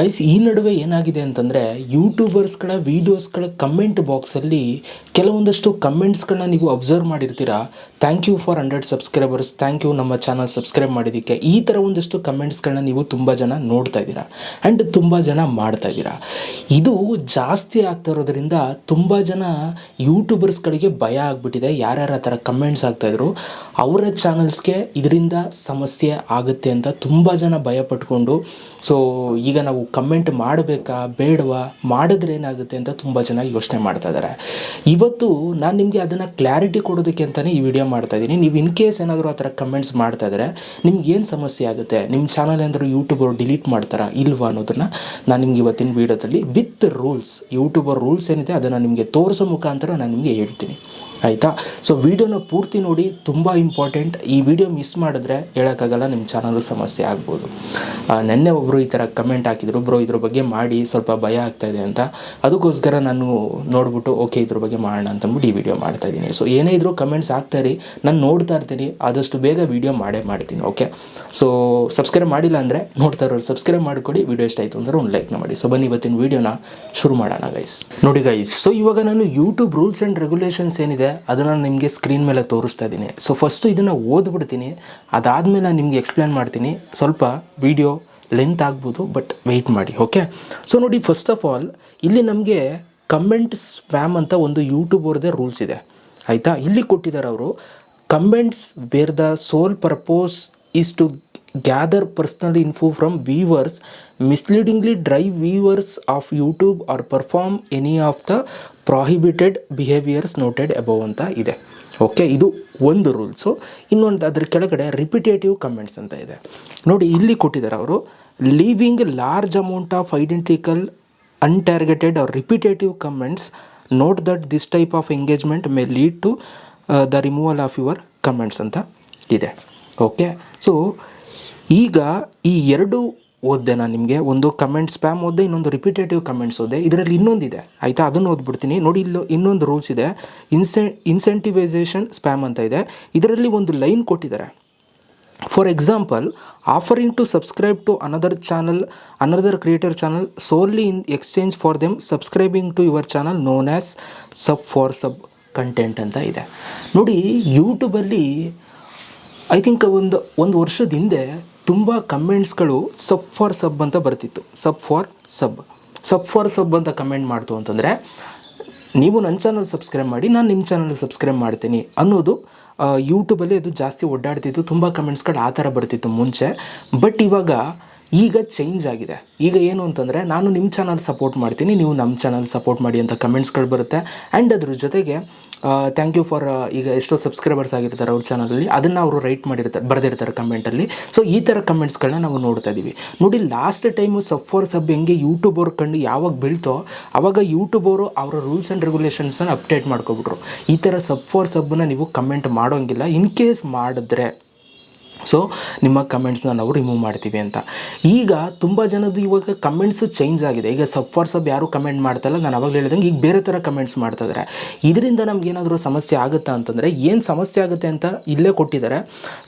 Guys, ಈ ನಡುವೆ ಏನಾಗಿದೆ ಅಂತಂದರೆ ಯೂಟ್ಯೂಬರ್ಸ್ಗಳ ವೀಡಿಯೋಸ್ಗಳ ಕಮೆಂಟ್ ಬಾಕ್ಸಲ್ಲಿ ಕೆಲವೊಂದಷ್ಟು ಕಮೆಂಟ್ಸ್ಗಳನ್ನ ನೀವು ಅಬ್ಸರ್ವ್ ಮಾಡಿರ್ತೀರಾ. Thank you for 100 subscribers, thank you ನಮ್ಮ ಚಾನಲ್ ಸಬ್ಸ್ಕ್ರೈಬ್ ಮಾಡಿದ್ದಕ್ಕೆ. ಈ ಥರ ಒಂದಷ್ಟು ಕಮೆಂಟ್ಸ್ಗಳನ್ನ ನೀವು ತುಂಬ ಜನ ನೋಡ್ತಾ ಇದ್ದೀರಾ ಆ್ಯಂಡ್ ತುಂಬ ಜನ ಮಾಡ್ತಾ ಇದ್ದೀರಾ. ಇದು ಜಾಸ್ತಿ ಆಗ್ತಾ ಇರೋದ್ರಿಂದ ತುಂಬ ಜನ ಯೂಟ್ಯೂಬರ್ಸ್ಗಳಿಗೆ ಭಯ ಆಗಿಬಿಟ್ಟಿದೆ. ಯಾರ್ಯಾರು ಆ ಥರ ಕಮೆಂಟ್ಸ್ ಆಗ್ತಾಯಿದ್ರು ಅವರ ಚಾನಲ್ಸ್ಗೆ ಇದರಿಂದ ಸಮಸ್ಯೆ ಆಗುತ್ತೆ ಅಂತ ತುಂಬ ಜನ ಭಯ ಪಟ್ಕೊಂಡು, ಸೊ ಈಗ ನಾವು ಕಮೆಂಟ್ ಮಾಡಬೇಕಾ ಬೇಡವಾ, ಮಾಡಿದ್ರೆ ಏನಾಗುತ್ತೆ ಅಂತ ತುಂಬ ಜನ ಯೋಚನೆ ಮಾಡ್ತಾ ಇದ್ದಾರೆ. ಇವತ್ತು ನಾನು ನಿಮಗೆ ಅದನ್ನು ಕ್ಲಾರಿಟಿ ಕೊಡೋದಕ್ಕೆ ಅಂತಲೇ ಈ ವಿಡಿಯೋ ಮಾಡ್ತಾ ಇದ್ದೀನಿ. ನೀವು ಇನ್ ಕೇಸ್ ಏನಾದರೂ ಆ ಥರ ಕಮೆಂಟ್ಸ್ ಮಾಡ್ತಾ ಇದ್ದಾರೆ ನಿಮ್ಗೆ ಏನು ಸಮಸ್ಯೆ ಆಗುತ್ತೆ, ನಿಮ್ಮ ಚಾನಲ್ ಏನಾದರೂ ಯೂಟ್ಯೂಬರ್ ಡಿಲೀಟ್ ಮಾಡ್ತಾರಾ ಇಲ್ವಾ ಅನ್ನೋದನ್ನು ನಾನು ನಿಮ್ಗೆ ಇವತ್ತಿನ ವೀಡಿಯೋದಲ್ಲಿ ವಿತ್ ರೂಲ್ಸ್, ಯೂಟ್ಯೂಬರ್ ರೂಲ್ಸ್ ಏನಿದೆ ಅದನ್ನು ನಿಮಗೆ ತೋರಿಸೋ ಮುಖಾಂತರ ನಾನು ನಿಮಗೆ ಹೇಳ್ತೀನಿ, ಆಯಿತಾ? ಸೊ ವಿಡಿಯೋನ ಪೂರ್ತಿ ನೋಡಿ, ತುಂಬ ಇಂಪಾರ್ಟೆಂಟ್. ಈ ವಿಡಿಯೋ ಮಿಸ್ ಮಾಡಿದ್ರೆ ಹೇಳೋಕ್ಕಾಗಲ್ಲ, ನಿಮ್ಮ ಚಾನಲ್ ಸಮಸ್ಯೆ ಆಗ್ಬೋದು. ನೆನ್ನೆ ಒಬ್ಬರು ಈ ಥರ ಕಮೆಂಟ್ ಹಾಕಿದ್ರು, ಬ್ರೋ ಇದ್ರ ಬಗ್ಗೆ ಮಾಡಿ, ಸ್ವಲ್ಪ ಭಯ ಆಗ್ತಾಯಿದೆ ಅಂತ. ಅದಕ್ಕೋಸ್ಕರ ನಾನು ನೋಡ್ಬಿಟ್ಟು ಓಕೆ ಇದ್ರ ಬಗ್ಗೆ ಮಾಡೋಣ ಅಂತಂದ್ಬಿಟ್ಟು ಈ ವಿಡಿಯೋ ಮಾಡ್ತಾಯಿದ್ದೀನಿ. ಸೊ ಏನೇ ಇದ್ರೂ ಕಮೆಂಟ್ಸ್ ಹಾಕ್ತಾಯಿರಿ, ನಾನು ನೋಡ್ತಾ ಇರ್ತೀನಿ, ಆದಷ್ಟು ಬೇಗ ವಿಡಿಯೋ ಮಾಡ್ತೀನಿ. ಓಕೆ, ಸೊ ಸಬ್ಸ್ಕ್ರೈಬ್ ಮಾಡಿಲ್ಲ ಅಂದರೆ ನೋಡ್ತಾ ಇರೋರು ಸಬ್ಸ್ಕ್ರೈಬ್ ಮಾಡಿಕೊಡಿ. ವಿಡಿಯೋ ಇಷ್ಟ ಆಯಿತು ಅಂದರೆ ಒಂದು ಲೈಕ್ನ ಮಾಡಿ. ಸೊ ಬನ್ನಿ ಇವತ್ತಿನ ವೀಡಿಯೋನ ಶುರು ಮಾಡೋಣ ಗೈಸ್. ನೋಡಿ ಗೈಸ್, ಸೊ ಇವಾಗ ನಾನು ಯೂಟ್ಯೂಬ್ ರೂಲ್ಸ್ ಆ್ಯಂಡ್ ರೆಗ್ಯುಲೇಷನ್ಸ್ ಏನಿದೆ ಅದನ್ನು ನಿಮಗೆ ಸ್ಕ್ರೀನ್ ಮೇಲೆ ತೋರಿಸ್ತಾ ಇದ್ದೀನಿ. ಸೊ ಫಸ್ಟು ಇದನ್ನು ಓದ್ಬಿಡ್ತೀನಿ, ಅದಾದಮೇಲೆ ನಾನು ನಿಮಗೆ ಎಕ್ಸ್ಪ್ಲೇನ್ ಮಾಡ್ತೀನಿ. ಸ್ವಲ್ಪ ವಿಡಿಯೋ ಲೆಂತ್ ಆಗ್ಬೋದು, ಬಟ್ ವೆಯ್ಟ್ ಮಾಡಿ. ಓಕೆ, ಸೊ ನೋಡಿ, ಫಸ್ಟ್ ಆಫ್ ಆಲ್ ಇಲ್ಲಿ ನಮಗೆ ಕಮೆಂಟ್ ಸ್ಪ್ಯಾಮ್ ಅಂತ ಒಂದು ಯೂಟ್ಯೂಬ್ ಅವ್ರದ್ದೇ ರೂಲ್ಸ್ ಇದೆ, ಆಯಿತಾ? ಇಲ್ಲಿ ಕೊಟ್ಟಿದ್ದಾರೆ ಅವರು, comments where the sole purpose is to gather personal info from viewers, misleadingly drive viewers off YouTube or perform any of the prohibited behaviours noted above ಅಂತ ಇದೆ. ಓಕೆ, ಇದು ಒಂದು ರೂಲ್ಸು. ಇನ್ನೊಂದು ಅದ್ರ ಕೆಳಗಡೆ ರಿಪಿಟೇಟಿವ್ ಕಮೆಂಟ್ಸ್ ಅಂತ ಇದೆ. ನೋಡಿ, ಇಲ್ಲಿ ಕೊಟ್ಟಿದ್ದಾರೆ ಅವರು, leaving large amount of identical untargeted or repetitive comments, note that this type of engagement may lead to the removal of your comments ಅಂತ ಇದೆ. ಓಕೆ, ಸೊ ಈಗ ಈ ಎರಡು ಓದಿದೆ ನಾನು ನಿಮಗೆ. ಒಂದು ಕಮೆಂಟ್ ಸ್ಪ್ಯಾಮ್ ಓದಿದೆ, ಇನ್ನೊಂದು ರಿಪಿಟೇಟಿವ್ ಕಮೆಂಟ್ಸ್ ಓದಿದೆ. ಇದರಲ್ಲಿ ಇನ್ನೊಂದಿದೆ, ಆಯಿತಾ? ಅದನ್ನು ಓದ್ಬಿಡ್ತೀನಿ. ನೋಡಿ, ಇಲ್ಲಿ ಇನ್ನೊಂದು ರೂಲ್ಸ್ ಇದೆ, ಇನ್ಸೆಂಟಿವೈಸೇಷನ್ ಸ್ಪ್ಯಾಮ್ ಅಂತ ಇದೆ. ಇದರಲ್ಲಿ ಒಂದು ಲೈನ್ ಕೊಟ್ಟಿದ್ದಾರೆ. For example, offering to subscribe to another creator channel solely in exchange for them subscribing to your channel known as sub for sub content ಅಂತ ಇದೆ. ನೋಡಿ, ಯೂಟ್ಯೂಬಲ್ಲಿ ಐ ಥಿಂಕ್ ಒಂದು ವರ್ಷದ ಹಿಂದೆ ತುಂಬ ಕಮೆಂಟ್ಸ್ಗಳು ಸಬ್ ಫಾರ್ ಸಬ್ ಅಂತ ಬರ್ತಿತ್ತು. ಸಬ್ ಫಾರ್ ಸಬ್ ಅಂತ ಕಮೆಂಟ್ ಮಾಡ್ತು ಅಂತಂದರೆ, ನೀವು ನನ್ನ ಚಾನಲ್ ಸಬ್ಸ್ಕ್ರೈಬ್ ಮಾಡಿ, ನಾನು ನಿಮ್ಮ ಚಾನಲ್ ಸಬ್ಸ್ಕ್ರೈಬ್ ಮಾಡ್ತೀನಿ ಅನ್ನೋದು ಯೂಟ್ಯೂಬಲ್ಲಿ ಅದು ಜಾಸ್ತಿ ಓಡಾಡ್ತಿತ್ತು. ತುಂಬ ಕಮೆಂಟ್ಸ್ಗಳು ಆ ಥರ ಬರ್ತಿತ್ತು ಮುಂಚೆ. ಬಟ್ ಈಗ ಚೇಂಜ್ ಆಗಿದೆ. ಈಗ ಏನು ಅಂತಂದರೆ, ನಾನು ನಿಮ್ಮ ಚಾನಲ್ ಸಪೋರ್ಟ್ ಮಾಡ್ತೀನಿ, ನೀವು ನಮ್ಮ ಚಾನಲ್ ಸಪೋರ್ಟ್ ಮಾಡಿ ಅಂತ ಕಮೆಂಟ್ಸ್ಗಳು ಬರುತ್ತೆ. ಆ್ಯಂಡ್ ಅದ್ರ ಜೊತೆಗೆ ಥ್ಯಾಂಕ್ ಯು ಫಾರ್, ಈಗ ಎಷ್ಟೋ ಸಬ್ಸ್ಕ್ರೈಬರ್ಸ್ ಆಗಿರ್ತಾರೆ ಅವ್ರ ಚಾನಲಲ್ಲಿ, ಅದನ್ನು ಅವರು ಬರೆದಿರ್ತಾರೆ ಕಮೆಂಟಲ್ಲಿ. ಸೊ ಈ ಥರ ಕಮೆಂಟ್ಸ್ಗಳನ್ನ ನಾವು ನೋಡ್ತಾ ಇದ್ದೀವಿ. ನೋಡಿ, ಲಾಸ್ಟ್ ಟೈಮು ಸಬ್ ಫಾರ್ ಸಬ್ ಹೆಂಗೆ ಯೂಟ್ಯೂಬ್ ಅವ್ರ ಕಣ್ಣು ಯಾವಾಗ ಬೀಳ್ತೋ ಆವಾಗ ಯೂಟ್ಯೂಬ್ ಅವರು ಅವರ ರೂಲ್ಸ್ ಆ್ಯಂಡ್ ರೆಗ್ಯುಲೇಷನ್ಸನ್ನು ಅಪ್ಡೇಟ್ ಮಾಡ್ಕೊಬಿಟ್ರು. ಈ ಥರ ಸಬ್ ಫಾರ್ ಸಬ್ಬನ್ನ ನೀವು ಕಮೆಂಟ್ ಮಾಡೋಂಗಿಲ್ಲ. ಇನ್ ಕೇಸ್ ಮಾಡಿದ್ರೆ ಸೊ ನಿಮ್ಮ ಕಮೆಂಟ್ಸ್ನ ನಾವು ರಿಮೂವ್ ಮಾಡ್ತೀವಿ ಅಂತ. ಈಗ ತುಂಬ ಜನದ್ದು ಇವಾಗ ಕಮೆಂಟ್ಸು ಚೇಂಜ್ ಆಗಿದೆ. ಈಗ ಸಬ್ ಫಾರ್ ಸಬ್ ಯಾರು ಕಮೆಂಟ್ ಮಾಡ್ತಾಯಿಲ್ಲ, ನಾನು ಅವಾಗಲೇ ಹೇಳಿದಂಗೆ ಈಗ ಬೇರೆ ಥರ ಕಮೆಂಟ್ಸ್ ಮಾಡ್ತಾಯಿದ್ದಾರೆ. ಇದರಿಂದ ನಮಗೇನಾದರೂ ಸಮಸ್ಯೆ ಆಗುತ್ತಾ ಅಂತಂದರೆ, ಏನು ಸಮಸ್ಯೆ ಆಗುತ್ತೆ ಅಂತ ಇಲ್ಲೇ ಕೊಟ್ಟಿದ್ದಾರೆ.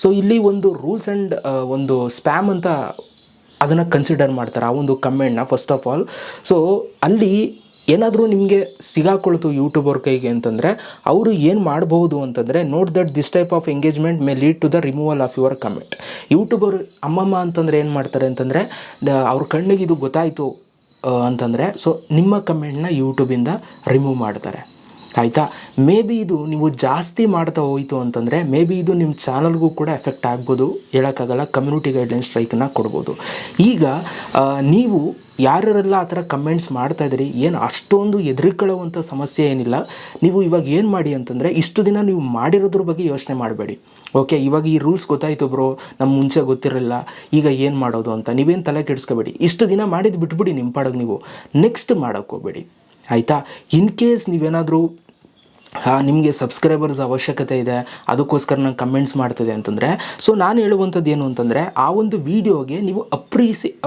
ಸೊ ಇಲ್ಲಿ ಒಂದು ರೂಲ್ಸ್ ಆ್ಯಂಡ್ ಒಂದು ಸ್ಪ್ಯಾಮ್ ಅಂತ ಅದನ್ನು ಕನ್ಸಿಡರ್ ಮಾಡ್ತಾರೆ ಆ ಒಂದು ಕಮೆಂಟ್ನ. ಫಸ್ಟ್ ಆಫ್ ಆಲ್, ಸೊ ಅಲ್ಲಿ ಏನಾದರೂ ನಿಮಗೆ ಸಿಗಾಕೊಳ್ತು ಯೂಟ್ಯೂಬರ್ ಕೈಗೆ ಅಂತಂದರೆ ಅವರು ಏನು ಮಾಡ್ಬೋದು ಅಂತಂದರೆ, note that this type of engagement may lead to the removal of your comment. YouTuber ಅಮ್ಮಮ್ಮ ಅಂತಂದರೆ ಏನು ಮಾಡ್ತಾರೆ ಅಂತಂದರೆ, ಅವ್ರ ಕಣ್ಣಿಗೆ ಇದು ಗೊತ್ತಾಯಿತು ಅಂತಂದರೆ ಸೊ ನಿಮ್ಮ ಕಮೆಂಟ್ನ ಯೂಟ್ಯೂಬಿಂದ ರಿಮೂವ್ ಮಾಡ್ತಾರೆ, ಆಯಿತಾ? ಮೇ ಬಿ ಇದು ನೀವು ಜಾಸ್ತಿ ಮಾಡ್ತಾ ಹೋಯಿತು ಅಂತಂದರೆ ಮೇ ಬಿ ಇದು ನಿಮ್ಮ ಚಾನಲ್ಗೂ ಕೂಡ ಎಫೆಕ್ಟ್ ಆಗ್ಬೋದು, ಹೇಳೋಕ್ಕಾಗಲ್ಲ. ಕಮ್ಯುನಿಟಿ ಗೈಡ್ಲೈನ್ ಸ್ಟ್ರೈಕನ್ನು ಕೊಡ್ಬೋದು. ಈಗ ನೀವು ಯಾರೆಲ್ಲ ಆ ಥರ ಕಮೆಂಟ್ಸ್ ಮಾಡ್ತಾಯಿದ್ರಿ, ಏನು ಅಷ್ಟೊಂದು ಹೆದರಿಕೊಳ್ಳುವಂಥ ಸಮಸ್ಯೆ ಏನಿಲ್ಲ. ನೀವು ಇವಾಗ ಏನು ಮಾಡಿ ಅಂತಂದರೆ, ಇಷ್ಟು ದಿನ ನೀವು ಮಾಡಿರೋದ್ರ ಬಗ್ಗೆ ಯೋಚನೆ ಮಾಡಬೇಡಿ. ಓಕೆ, ಇವಾಗ ಈ ರೂಲ್ಸ್ ಗೊತ್ತಾಯಿತು ಬ್ರೋ, ನಮ್ಮ ಮುಂಚೆ ಗೊತ್ತಿರಲಿಲ್ಲ, ಈಗ ಏನು ಮಾಡೋದು ಅಂತ ನೀವೇನು ತಲೆ ಕೆಡಿಸ್ಕೋಬೇಡಿ. ಇಷ್ಟು ದಿನ ಮಾಡಿದ್ದು ಬಿಟ್ಬಿಡಿ, ನಿಮ್ಮ ಪಾಡೋದು ನೀವು ನೆಕ್ಸ್ಟ್ ಮಾಡೋಕ್ಕೆ ಹೋಗಬೇಡಿ, ಆಯಿತಾ? ಇನ್ ಕೇಸ್ ನೀವೇನಾದರೂ ನಿಮಗೆ ಸಬ್ಸ್ಕ್ರೈಬರ್ಸ್ ಅವಶ್ಯಕತೆ ಇದೆ, ಅದಕ್ಕೋಸ್ಕರ ನಾನು ಕಮೆಂಟ್ಸ್ ಮಾಡ್ತಿದೆ ಅಂತಂದರೆ, ಸೊ ನಾನು ಹೇಳುವಂಥದ್ದು ಏನು ಅಂತಂದರೆ, ಆ ಒಂದು ವೀಡಿಯೋಗೆ ನೀವು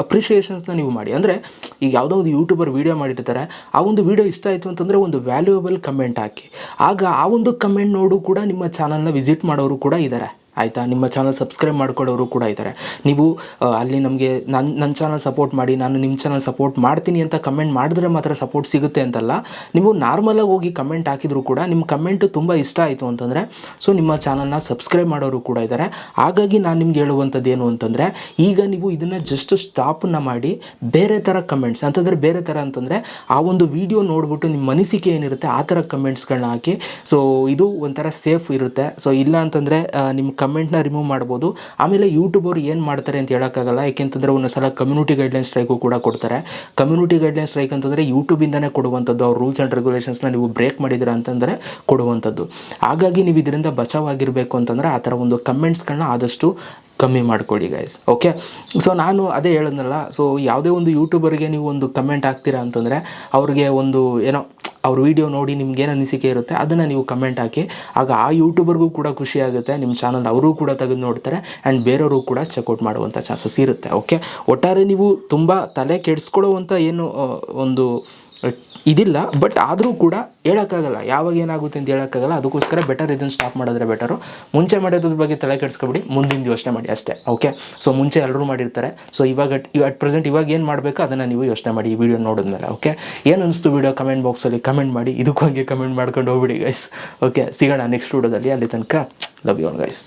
ಅಪ್ರಿಷಿಯೇಷನ್ಸ್ನ ನೀವು ಮಾಡಿ. ಅಂದರೆ ಈಗ ಯಾವುದೋ ಒಂದು ಯೂಟ್ಯೂಬರ್ ವೀಡಿಯೋ ಮಾಡಿರ್ತಾರೆ, ಆ ಒಂದು ವೀಡಿಯೋ ಇಷ್ಟ ಆಯಿತು ಅಂತಂದರೆ ಒಂದು ವ್ಯಾಲ್ಯೂಯಬಲ್ ಕಮೆಂಟ್ ಹಾಕಿ. ಆಗ ಆ ಒಂದು ಕಮೆಂಟ್ ನೋಡು ಕೂಡ ನಿಮ್ಮ ಚಾನಲ್ನ ವಿಸಿಟ್ ಮಾಡೋರು ಕೂಡ ಇದ್ದಾರೆ, ಆಯಿತಾ. ನಿಮ್ಮ ಚಾನಲ್ ಸಬ್ಸ್ಕ್ರೈಬ್ ಮಾಡ್ಕೊಳ್ಳೋರು ಕೂಡ ಇದ್ದಾರೆ. ನೀವು ಅಲ್ಲಿ ನಮಗೆ ನನ್ನ ಚಾನಲ್ ಸಪೋರ್ಟ್ ಮಾಡಿ, ನಾನು ನಿಮ್ಮ ಚಾನಲ್ ಸಪೋರ್ಟ್ ಮಾಡ್ತೀನಿ ಅಂತ ಕಮೆಂಟ್ ಮಾಡಿದ್ರೆ ಮಾತ್ರ ಸಪೋರ್ಟ್ ಸಿಗುತ್ತೆ ಅಂತಲ್ಲ. ನೀವು ನಾರ್ಮಲಾಗಿ ಹೋಗಿ ಕಮೆಂಟ್ ಹಾಕಿದರೂ ಕೂಡ ನಿಮ್ಮ ಕಮೆಂಟು ತುಂಬ ಇಷ್ಟ ಆಯಿತು ಅಂತಂದರೆ ಸೊ ನಿಮ್ಮ ಚಾನಲ್ನ ಸಬ್ಸ್ಕ್ರೈಬ್ ಮಾಡೋರು ಕೂಡ ಇದ್ದಾರೆ. ಹಾಗಾಗಿ ನಾನು ನಿಮ್ಗೆ ಹೇಳುವಂಥದ್ದು ಏನು ಅಂತಂದರೆ, ಈಗ ನೀವು ಇದನ್ನು ಜಸ್ಟ್ ಸ್ಟಾಪನ್ನು ಮಾಡಿ ಬೇರೆ ಥರ ಕಮೆಂಟ್ಸ್ ಅಂತಂದರೆ, ಬೇರೆ ಥರ ಅಂತಂದರೆ ಆ ಒಂದು ವಿಡಿಯೋ ನೋಡಿಬಿಟ್ಟು ನಿಮ್ಮ ಅನಿಸಿಕೆ ಏನಿರುತ್ತೆ ಆ ಥರ ಕಮೆಂಟ್ಸ್ಗಳನ್ನ ಹಾಕಿ. ಸೊ ಇದು ಒಂಥರ ಸೇಫ್ ಇರುತ್ತೆ. ಸೊ ಇಲ್ಲ ಅಂತಂದರೆ ನಿಮ್ಮ ಕಮೆಂಟ್ನ ರಿಮೂವ್ ಮಾಡ್ಬೋದು. ಆಮೇಲೆ ಯೂಟ್ಯೂಬರು ಏನು ಮಾಡ್ತಾರೆ ಅಂತ ಹೇಳೋಕ್ಕಾಗಲ್ಲ. ಏಕೆಂತಂದರೆ ಒಂದೊಂದ್ಸಲ ಕಮ್ಯುನಿಟಿ ಗೈಡ್ಲೈನ್ ಸ್ಟ್ರೈಕು ಕೂಡ ಕೊಡ್ತಾರೆ. ಕಮ್ಯುನಿಟಿ ಗೈಡ್ಲೈನ್ ಸ್ಟ್ರೈಕ್ ಅಂತಂದರೆ ಯೂಟ್ಯೂಬಿಂದನೇ ಕೊಡುವಂಥದ್ದು. ಅವ್ರ ರೂಲ್ಸ್ ಆ್ಯಂಡ್ ರೆಗ್ಯುಲೇಷನ್ಸ್ನ ನೀವು ಬ್ರೇಕ್ ಮಾಡಿದ್ದೀರಾ ಅಂತಂದರೆ ಕೊಡುವಂಥದ್ದು. ಹಾಗಾಗಿ ನೀವು ಇದರಿಂದ ಬಚಾವಾಗಿರಬೇಕು ಅಂತಂದರೆ ಆ ಥರ ಒಂದು ಕಮೆಂಟ್ಸ್ಗಳನ್ನ ಆದಷ್ಟು ಕಮ್ಮಿ ಮಾಡ್ಕೊಳ್ಳಿ ಗೈಸ್. ಓಕೆ, ಸೊ ನಾನು ಅದೇ ಹೇಳಿದ್ನಲ್ಲ, ಸೊ ಯಾವುದೇ ಒಂದು ಯೂಟ್ಯೂಬರ್ಗೆ ನೀವು ಒಂದು ಕಮೆಂಟ್ ಹಾಕ್ತೀರಾ ಅಂತಂದರೆ ಅವ್ರಿಗೆ ಒಂದು ಏನೋ ಅವ್ರ ವೀಡಿಯೋ ನೋಡಿ ನಿಮ್ಗೇನು ಅನಿಸಿಕೆ ಇರುತ್ತೆ ಅದನ್ನು ನೀವು ಕಮೆಂಟ್ ಹಾಕಿ. ಆಗ ಆ ಯೂಟ್ಯೂಬರ್ಗೂ ಕೂಡ ಖುಷಿ ಆಗುತ್ತೆ, ನಿಮ್ಮ ಚಾನಲ್ ಅವರೂ ಕೂಡ ತೆಗೆದು ನೋಡ್ತಾರೆ ಆ್ಯಂಡ್ ಬೇರೆಯವರು ಕೂಡ ಚೆಕ್ಔಟ್ ಮಾಡುವಂಥ ಚಾನ್ಸಸ್ ಇರುತ್ತೆ. ಓಕೆ, ಒಟ್ಟಾರೆ ನೀವು ತುಂಬ ತಲೆ ಕೆಡಿಸ್ಕೊಳ್ಳೋವಂಥ ಏನು ಒಂದು ಇದಿಲ್ಲ, ಬಟ್ ಆದರೂ ಕೂಡ ಹೇಳೋಕ್ಕಾಗಲ್ಲ ಯಾವಾಗ ಏನಾಗುತ್ತೆ ಅಂತ ಹೇಳೋಕ್ಕಾಗಲ್ಲ. ಅದಕ್ಕೋಸ್ಕರ ಬೆಟರ್ ಇದನ್ನು ಸ್ಟಾಪ್ ಮಾಡಿದ್ರೆ ಬೆಟರು. ಮುಂಚೆ ಮಾಡೋದ್ರ ಬಗ್ಗೆ ತಲೆ ಕೆಡಿಸ್ಕೊಬಿಡಿ, ಮುಂದಿನ ಯೋಚನೆ ಮಾಡಿ ಅಷ್ಟೇ. ಓಕೆ, ಸೊ ಮುಂಚೆ ಎಲ್ಲರೂ ಮಾಡಿರ್ತಾರೆ. ಸೊ ಅಟ್ ಪ್ರೆಸೆಂಟ್ ಇವಾಗ ಏನು ಮಾಡಬೇಕು ಅದನ್ನು ನೀವು ಯೋಚನೆ ಮಾಡಿ ಈ ವಿಡಿಯೋ ನೋಡಿದ್ಮೇಲೆ. ಓಕೆ, ಏನು ಅನಿಸ್ತು ವಿಡಿಯೋ ಕಮೆಂಟ್ ಬಾಕ್ಸಲ್ಲಿ ಕಮೆಂಟ್ ಮಾಡಿ. ಇದಕ್ಕೂ ಹಂಗೆ ಕಮೆಂಟ್ ಮಾಡ್ಕೊಂಡು ಹೋಗ್ಬಿಡಿ ಗೈಸ್. ಓಕೆ, ಸಿಗೋಣ ನೆಕ್ಸ್ಟ್ ವಿಡಿಯೋದಲ್ಲಿ. ಅಲ್ಲಿ ತನಕ ಲವ್ ಯು ಆಲ್ ಗೈಸ್.